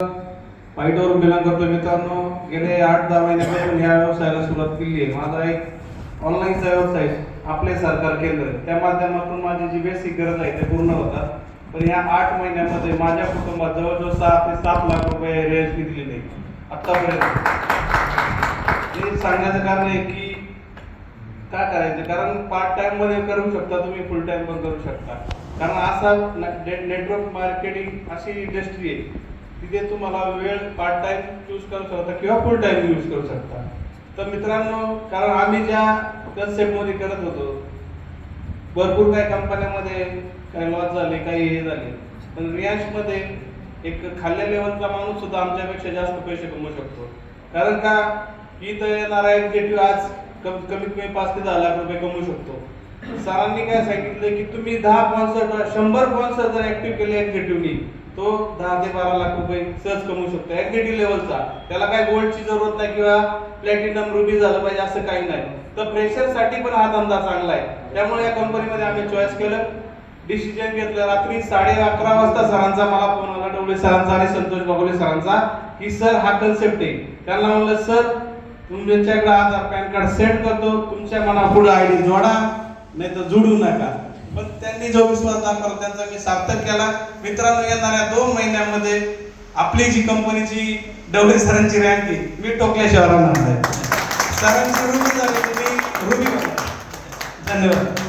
वाईटवरून belong करतो मित्रांनो. गेले 8-10 महिन्यापासून या व्यवसायाला सुरुवात केली आहे. माझा एक ऑनलाईनचा व्यवसाय आपले सरकार केंद्र, त्या माध्यमातून माझी जी बेसिक गरज आहे ते पूर्ण होतात. पण या 8 महिन्यामध्ये माझ्या कुटुंबात जवळजवळ 6 ते 7 लाख रुपये रेंज दिलेली आहे आतापर्यंत. हे सांगण्याचं कारण आहे की काय करायचं, कारण पार्ट टाइम मध्ये करू शकता तुम्ही, फुल टाइम पण करू शकता. कारण असा नेटवर्क मार्केटिंग अशी इंडस्ट्री आहे तिथे तुम्हाला वेळ पार्ट टाइम चूज करू शकता किंवा फुल टाइम यूज करू शकता. तर मित्रांनो, कारण आम्ही ज्या कन्सेप्ट मध्ये करत होतो, भरपूर काही कंपन्यामध्ये काही लॉस झाले, काही हे झाले, पण रियांश मध्ये एक खाल्ल्या लेवलचा माणूस सुद्धा आमच्यापेक्षा जास्त पैसे कमवू शकतो. कारण का, इथं येणारा एक्झिक्युटिव्ह आज कमीत कमी 5 ते 10 लाख रुपये कमवू शकतो. सरांनी काय सांगितलं की तुम्ही 10 स्पॉन्सर 100 स्पॉन्सर जर ऍक्टिव्ह केले एक्झिक्युटिव्हनी, तो 10 ते 12 लाख रुपये सहज कमवू शकतो एक्झिक्युटिव्ह लेवलचा. त्याला काय गोल्डची जरूरत नाही किंवा प्लॅटिनम रुबी झालं पाहिजे असं काही नाही. तर फ्रेशरसाठी पण हा धंदा चांगला आहे. त्यामुळे या कंपनीमध्ये आम्ही चॉईस केलं, डिसिजन घेतलं. रात्री 11:30 वाजता सरांचा मला फोन आला, डवळे सरांचा आणि संतोष बागोले सरांचा, की सर हा कन्सेप्ट आहे. त्यांना म्हणलं सर तुमच्याकडे आधार पॅन कार्ड सेंड करतो, तुमच्या मनापुढे आयडी जोडा, नाही तर जोडू नका. पण त्यांनी जो विश्वास दाखवला त्यांचा मी सार्थक केला. मित्रांनो, येणाऱ्या 2 महिन्यामध्ये आपली जी कंपनीची डवळे सरांची रँक आहे मी टोकल्याशिवाय राहणार नाही. सरांची रुबी झाली, तुम्ही रुबी बघा. धन्यवाद.